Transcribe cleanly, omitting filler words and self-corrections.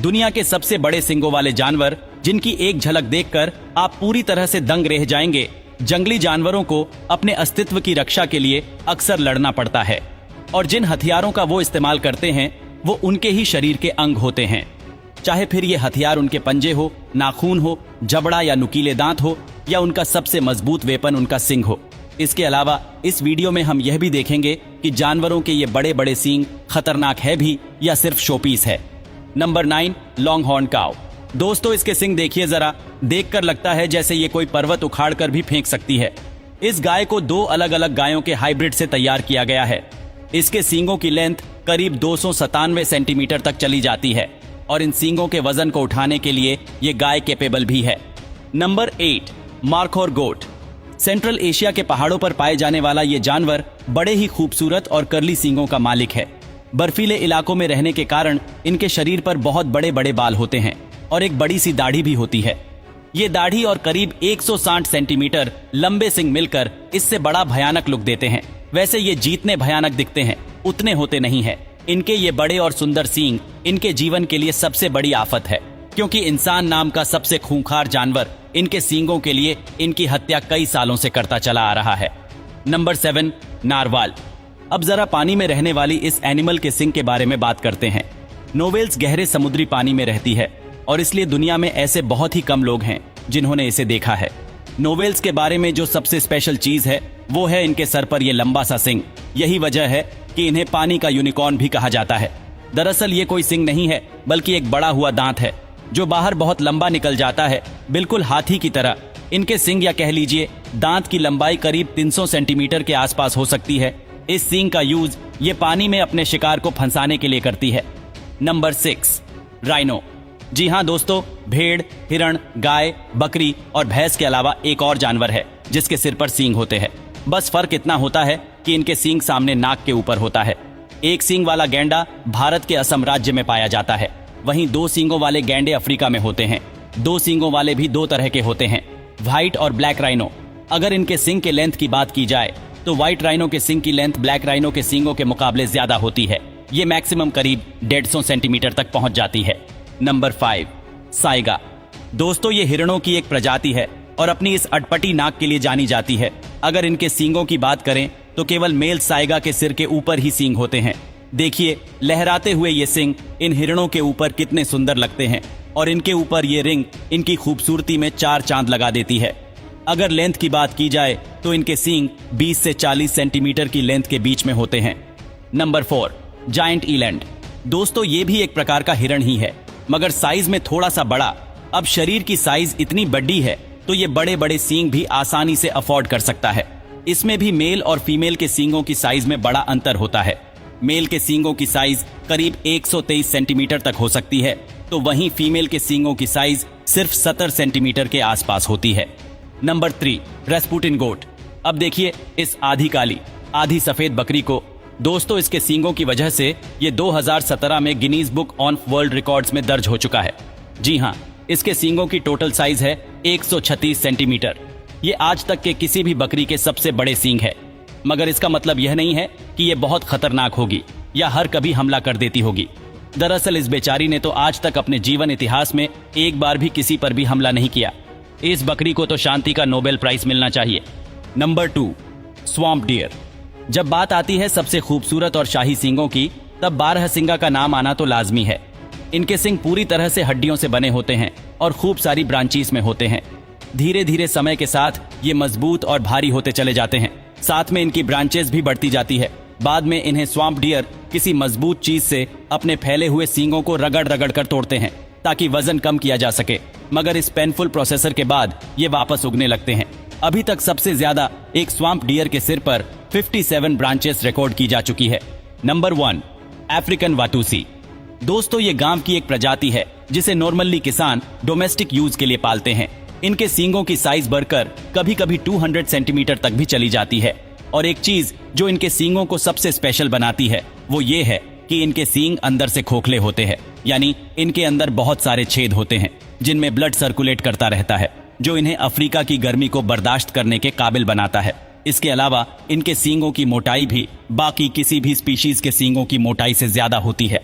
दुनिया के सबसे बड़े सींगों वाले जानवर जिनकी एक झलक देखकर आप पूरी तरह से दंग रह जाएंगे। जंगली जानवरों को अपने अस्तित्व की रक्षा के लिए अक्सर लड़ना पड़ता है और जिन हथियारों का वो इस्तेमाल करते हैं वो उनके ही शरीर के अंग होते हैं। चाहे फिर ये हथियार उनके पंजे हो, नाखून हो, जबड़ा या नुकीले दांत हो या उनका सबसे मजबूत वेपन उनका सिंग हो। इसके अलावा इस वीडियो में हम यह भी देखेंगे कि जानवरों के ये बड़े बड़े सींग खतरनाक है भी या सिर्फ शोपीस है। नंबर 9, लॉन्ग हॉर्न काऊ। दोस्तों इसके सिंग देखिए जरा, देखकर लगता है जैसे ये कोई पर्वत उखाड़ कर भी फेंक सकती है। इस गाय को 2 अलग अलग गायों के हाइब्रिड से तैयार किया गया है। इसके सींगों की लेंथ करीब 297 सेंटीमीटर तक चली जाती है और इन सींगों के वजन को उठाने के लिए ये गाय कैपेबल भी है। नंबर 8, मार्खोर गोट। सेंट्रल एशिया के पहाड़ों पर पाए जाने वाला ये जानवर बड़े ही खूबसूरत और कर्ली सींगों का मालिक है। बर्फीले इलाकों में रहने के कारण इनके शरीर पर बहुत बड़े बड़े बाल होते हैं और एक बड़ी सी दाढ़ी भी होती है। ये दाढ़ी और करीब 160 सेंटीमीटर लंबे सिंग मिलकर इससे बड़ा भयानक लुक देते हैं। वैसे ये जितने भयानक दिखते हैं उतने होते नहीं है। इनके ये बड़े और सुंदर सींग इनके जीवन के लिए सबसे बड़ी आफत है, क्योंकि इंसान नाम का सबसे खूंखार जानवर इनके सींगों के लिए इनकी हत्या कई सालों से करता चला आ रहा है। Number 7, narwhal. अब जरा पानी में रहने वाली इस एनिमल के सिंग के बारे में बात करते हैं। नोवेल्स गहरे समुद्री पानी में रहती है और इसलिए दुनिया में ऐसे बहुत ही कम लोग हैं जिन्होंने इसे देखा है। नोवेल्स के बारे में जो सबसे स्पेशल चीज है वो है इनके सर पर ये लंबा सा सिंग। यही वजह है कि इन्हें पानी का यूनिकॉर्न भी कहा जाता है। दरअसल ये कोई सिंग नहीं है बल्कि एक बड़ा हुआ दांत है जो बाहर बहुत लंबा निकल जाता है, बिल्कुल हाथी की तरह। इनके सिंग या कह लीजिए दांत की लंबाई करीब 300 सेंटीमीटर के आसपास हो सकती है। इस सिंग का यूज ये पानी में अपने शिकार को फंसाने के लिए करती है। Number 6, rhino. जी हाँ दोस्तों, भेड़, हिरण, गाय, बकरी और भैंस के अलावा एक और जानवर है जिसके सिर पर सींग होते हैं। बस फर्क इतना होता है कि इनके सींग सामने नाक के ऊपर होता है। एक सींग वाला गैंडा भारत के असम राज्य में पाया जाता है, वहीं 2 सींगों वाले गैंडे अफ्रीका में होते हैं। 2 सींगों वाले भी 2 तरह के होते हैं, व्हाइट और ब्लैक राइनो। अगर इनके सिंग के लेंथ की बात की जाए तो व्हाइट राइनो के सिंग की लेंथ ब्लैक राइनो के सींगों के मुकाबले ज्यादा होती है। ये मैक्सिमम करीब 150 सेंटीमीटर तक पहुंच जाती है। Number 5, Saiga. दोस्तों ये हिरणों की एक प्रजाति है और अपनी इस अटपटी नाक के लिए जानी जाती है। अगर इनके सींगों की बात करें तो केवल मेल साइगा के सिर के ऊपर ही सींग होते हैं। देखिए लहराते हुए ये सिंग इन हिरणों के ऊपर कितने सुंदर लगते हैं और इनके ऊपर ये रिंग इनकी खूबसूरती में 4 चांद लगा देती है। अगर लेंथ की बात की जाए तो इनके सींग 20 से 40 सेंटीमीटर की लेंथ के बीच में होते हैं। Number 4, giant eland. दोस्तों ये भी एक प्रकार का हिरण ही है मगर साइज में थोड़ा सा बड़ा। अब शरीर की साइज इतनी बड़ी है तो ये बड़े बड़े सींग भी आसानी से अफोर्ड कर सकता है। इसमें भी मेल और फीमेल के सींगों की साइज में बड़ा अंतर होता है। मेल के सींगों की साइज करीब 123 सेंटीमीटर तक हो सकती है, तो वहीं फीमेल के सींगों की साइज सिर्फ 70 सेंटीमीटर के आसपास होती है। नंबर 3, रास्पुटिन गोट। अब देखिए इस आधी काली आधी सफेद बकरी को। दोस्तों इसके सींगों की वजह से ये 2017 में Guinness book on world records में दर्ज हो चुका है। जी हाँ, इसके सींगों की टोटल साइज है 136 सेंटीमीटर। ये आज तक के किसी भी बकरी के सबसे बड़े सींग है, मगर इसका मतलब यह नहीं है कि ये बहुत खतरनाक होगी या हर कभी हमला कर देती होगी। दरअसल इस बेचारी ने तो आज तक अपने जीवन इतिहास में एक बार भी किसी पर भी हमला नहीं किया। इस बकरी को तो शांति का नोबेल प्राइज मिलना चाहिए। Number 2, swamp dear. जब बात आती है सबसे खूबसूरत और शाही सींगों की, तब 12 सिंगा का नाम आना तो लाजमी है। इनके सिंग पूरी तरह से हड्डियों से बने होते हैं और खूब सारी ब्रांचीज में होते हैं। धीरे धीरे समय के साथ ये मजबूत और भारी होते चले जाते हैं, साथ में इनकी ब्रांचेस भी बढ़ती जाती है। बाद में इन्हें स्वैम्प डियर किसी मजबूत चीज से अपने फैले हुए सींगों को रगड़ रगड़ कर तोड़ते हैं ताकि वजन कम किया जा सके, मगर इस पेनफुल प्रोसेसर के बाद ये वापस उगने लगते हैं। अभी तक सबसे ज्यादा एक स्वैम्प डियर के सिर पर 57 ब्रांचेस रिकॉर्ड की जा चुकी है। Number 1, African Watusi. दोस्तों ये गांव की एक प्रजाति है जिसे नॉर्मली किसान डोमेस्टिक यूज के लिए पालते हैं। इनके सींगों की साइज बढ़कर कभी कभी 200 सेंटीमीटर तक भी चली जाती है। और एक चीज जो इनके सींगों को सबसे स्पेशल बनाती है वो ये है कि इनके सींग अंदर से खोखले होते हैं, यानी इनके अंदर बहुत सारे छेद होते हैं जिनमें ब्लड सर्कुलेट करता रहता है, जो इन्हें अफ्रीका की गर्मी को बर्दाश्त करने के काबिल बनाता है। इसके अलावा इनके सींगों की मोटाई भी बाकी किसी भी स्पीशीज के सींगों की मोटाई से ज्यादा होती है।